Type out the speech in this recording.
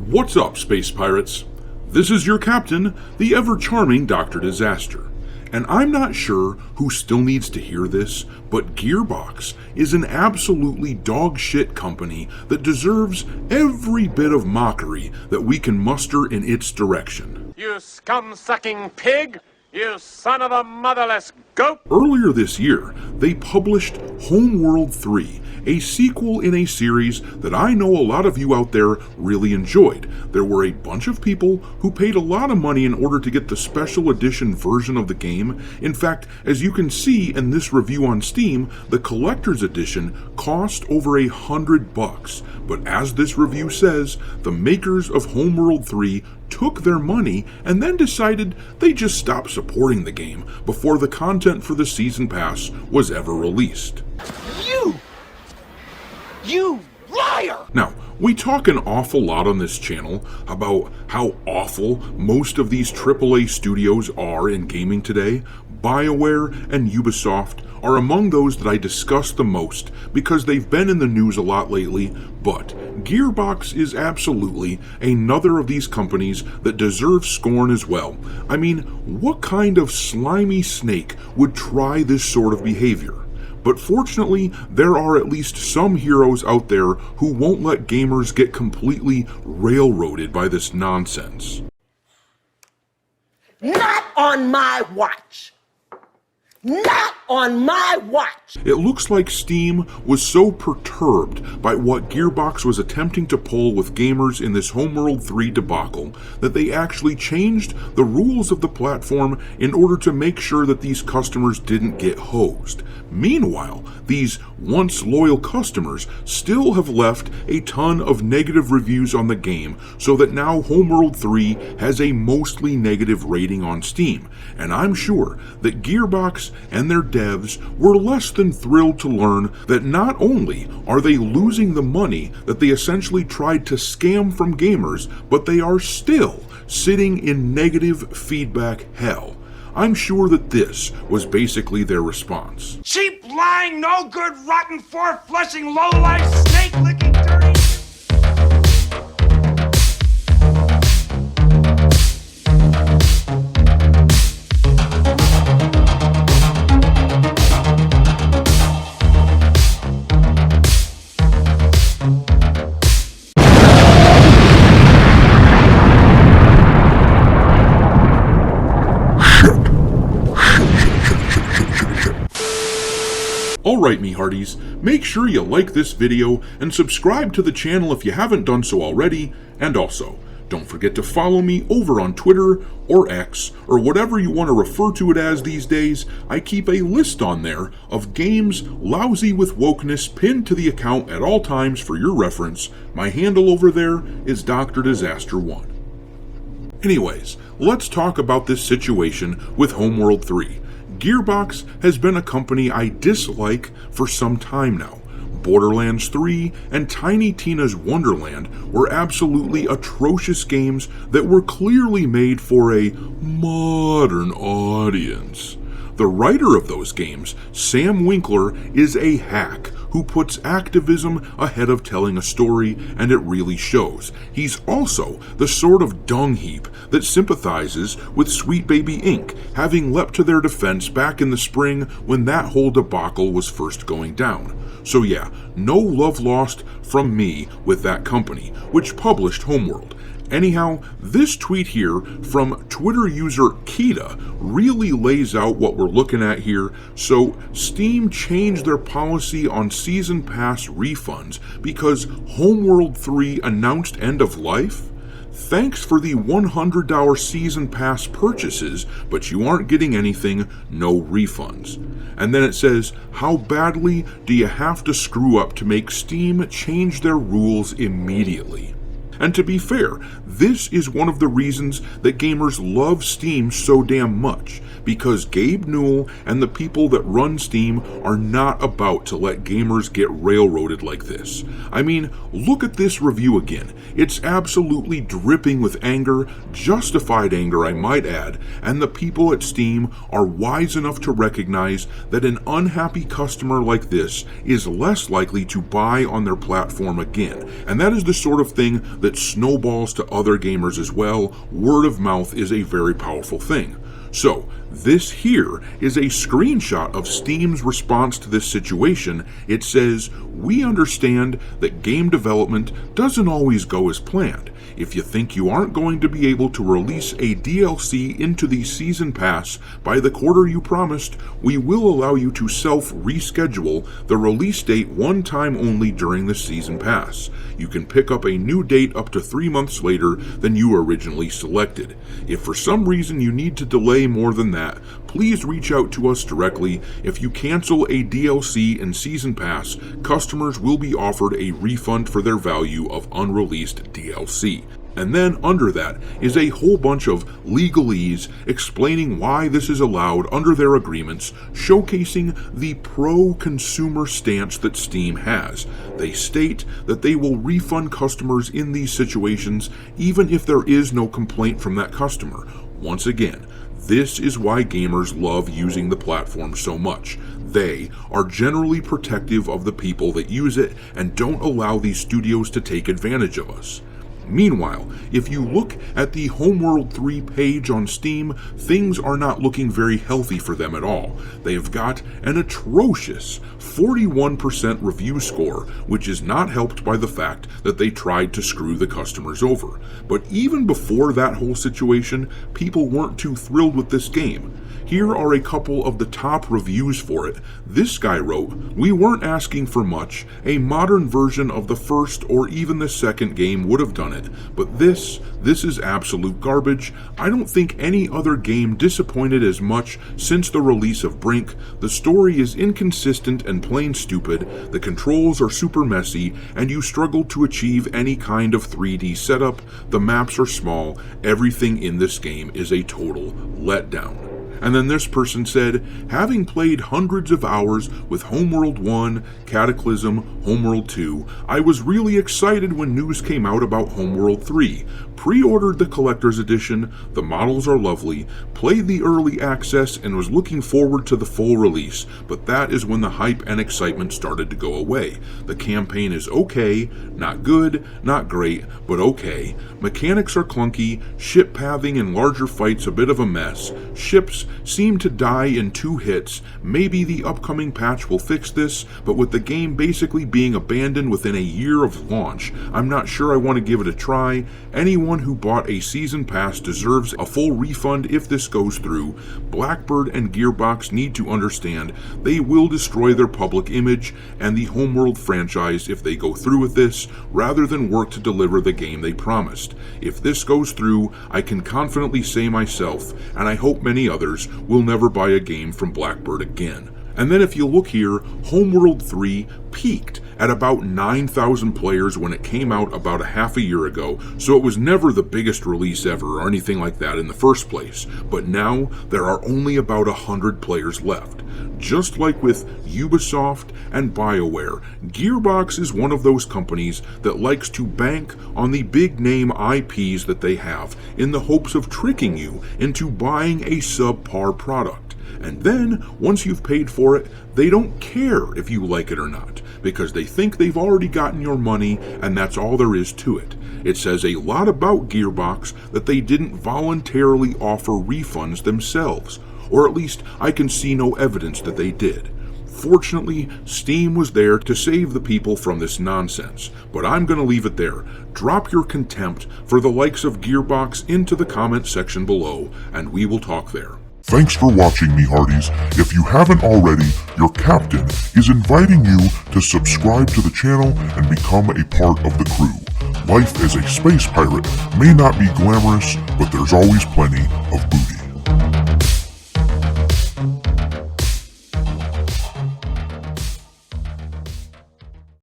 What's up, space pirates? This is your captain, the ever-charming Dr. Disaster. And I'm not sure who still needs to hear this, but Gearbox is an absolutely dog-shit company that deserves every bit of mockery that we can muster in its direction. You scum-sucking pig! You son of a motherless goat! Earlier this year, they published Homeworld 3, a sequel in a series that I know a lot of you out there really enjoyed. There were a bunch of people who paid a lot of money in order to get the special edition version of the game. In fact, as you can see in this review on Steam, the collector's edition cost over $100. But as this review says, the makers of Homeworld 3 took their money and then decided they just stopped supporting the game before the content for the season pass was ever released. You liar! Now, we talk an awful lot on this channel about how awful most of these AAA studios are in gaming today. BioWare and Ubisoft are among those that I discuss the most because they've been in the news a lot lately, but Gearbox is absolutely another of these companies that deserves scorn as well. I mean, what kind of slimy snake would try this sort of behavior? But fortunately, there are at least some heroes out there who won't let gamers get completely railroaded by this nonsense. Not on my watch! Not on my watch! It looks like Steam was so perturbed by what Gearbox was attempting to pull with gamers in this Homeworld 3 debacle that they actually changed the rules of the platform in order to make sure that these customers didn't get hosed. Meanwhile, these once loyal customers still have left a ton of negative reviews on the game, so that now Homeworld 3 has a mostly negative rating on Steam, and I'm sure that Gearbox and their devs were less than thrilled to learn that not only are they losing the money that they essentially tried to scam from gamers, but they are still sitting in negative feedback hell. I'm sure that this was basically their response. Cheap, lying, no good, rotten, four-flushing, low-life, snake-licking, dirty... Alright, me hearties, make sure you like this video and subscribe to the channel if you haven't done so already, and also, don't forget to follow me over on Twitter or X, or whatever you want to refer to it as these days. I keep a list on there of games lousy with wokeness pinned to the account at all times for your reference. My handle over there is Dr. Disaster 1. Anyways, let's talk about this situation with Homeworld 3. Gearbox has been a company I dislike for some time now. Borderlands 3 and Tiny Tina's Wonderland were absolutely atrocious games that were clearly made for a modern audience. The writer of those games, Sam Winkler, is a hack who puts activism ahead of telling a story, and it really shows. He's also the sort of dung heap that sympathizes with Sweet Baby Inc., having leapt to their defense back in the spring when that whole debacle was first going down. So yeah, no love lost from me with that company, which published Homeworld. Anyhow, this tweet here from Twitter user Kita really lays out what we're looking at here. So, Steam changed their policy on Season Pass refunds because Homeworld 3 announced end of life? Thanks for the $100 Season Pass purchases, but you aren't getting anything, no refunds. And then it says, how badly do you have to screw up to make Steam change their rules immediately? And to be fair, this is one of the reasons that gamers love Steam so damn much, because Gabe Newell and the people that run Steam are not about to let gamers get railroaded like this. I mean, look at this review again. It's absolutely dripping with anger, justified anger I might add, and the people at Steam are wise enough to recognize that an unhappy customer like this is less likely to buy on their platform again. And that is the sort of thing that snowballs to other gamers as well. Word of mouth is a very powerful thing. So, this here is a screenshot of Steam's response to this situation. It says, "We understand that game development doesn't always go as planned. If you think you aren't going to be able to release a DLC into the Season Pass by the quarter you promised, we will allow you to self-reschedule the release date one time only during the Season Pass. You can pick up a new date up to 3 months later than you originally selected. If for some reason you need to delay more than that, please reach out to us directly. If you cancel a DLC and Season Pass, customers will be offered a refund for their value of unreleased DLC." And then under that is a whole bunch of legalese explaining why this is allowed under their agreements, showcasing the pro-consumer stance that Steam has. They state that they will refund customers in these situations even if there is no complaint from that customer. Once again, this is why gamers love using the platform so much. They are generally protective of the people that use it and don't allow these studios to take advantage of us. Meanwhile, if you look at the Homeworld 3 page on Steam, things are not looking very healthy for them at all. They have got an atrocious 41% review score, which is not helped by the fact that they tried to screw the customers over. But even before that whole situation, people weren't too thrilled with this game. Here are a couple of the top reviews for it. This guy wrote, "We weren't asking for much. A modern version of the first or even the second game would have done it. But this is absolute garbage. I don't think any other game disappointed as much since the release of Brink. The story is inconsistent and plain stupid. The controls are super messy, and you struggle to achieve any kind of 3D setup. The maps are small. Everything in this game is a total letdown." And then this person said, "Having played hundreds of hours with Homeworld 1, Cataclysm, Homeworld 2, I was really excited when news came out about Homeworld 3. Pre-ordered the collector's edition, the models are lovely, played the early access and was looking forward to the full release, but that is when the hype and excitement started to go away. The campaign is okay, not good, not great, but okay. Mechanics are clunky, ship pathing and larger fights a bit of a mess. Ships seem to die in 2 hits. Maybe the upcoming patch will fix this, but with the game basically being abandoned within a year of launch, I'm not sure I want to give it a try. Anyone who bought a season pass deserves a full refund if this goes through. Blackbird and Gearbox need to understand they will destroy their public image and the Homeworld franchise if they go through with this, rather than work to deliver the game they promised. If this goes through, I can confidently say myself, and I hope many others, will never buy a game from Blackbird again." And then if you look here, Homeworld 3 peaked at about 9,000 players when it came out about a half a year ago, so it was never the biggest release ever or anything like that in the first place. But now there are only about 100 players left. Just like with Ubisoft and BioWare, Gearbox is one of those companies that likes to bank on the big name IPs that they have in the hopes of tricking you into buying a subpar product. And then, once you've paid for it, they don't care if you like it or not, because they think they've already gotten your money and that's all there is to it. It says a lot about Gearbox that they didn't voluntarily offer refunds themselves, or at least I can see no evidence that they did. Fortunately, Steam was there to save the people from this nonsense, but I'm going to leave it there. Drop your contempt for the likes of Gearbox into the comment section below, and we will talk there. Thanks for watching, me hearties. If you haven't already, your captain is inviting you to subscribe to the channel and become a part of the crew. Life as a space pirate may not be glamorous, but there's always plenty of booty.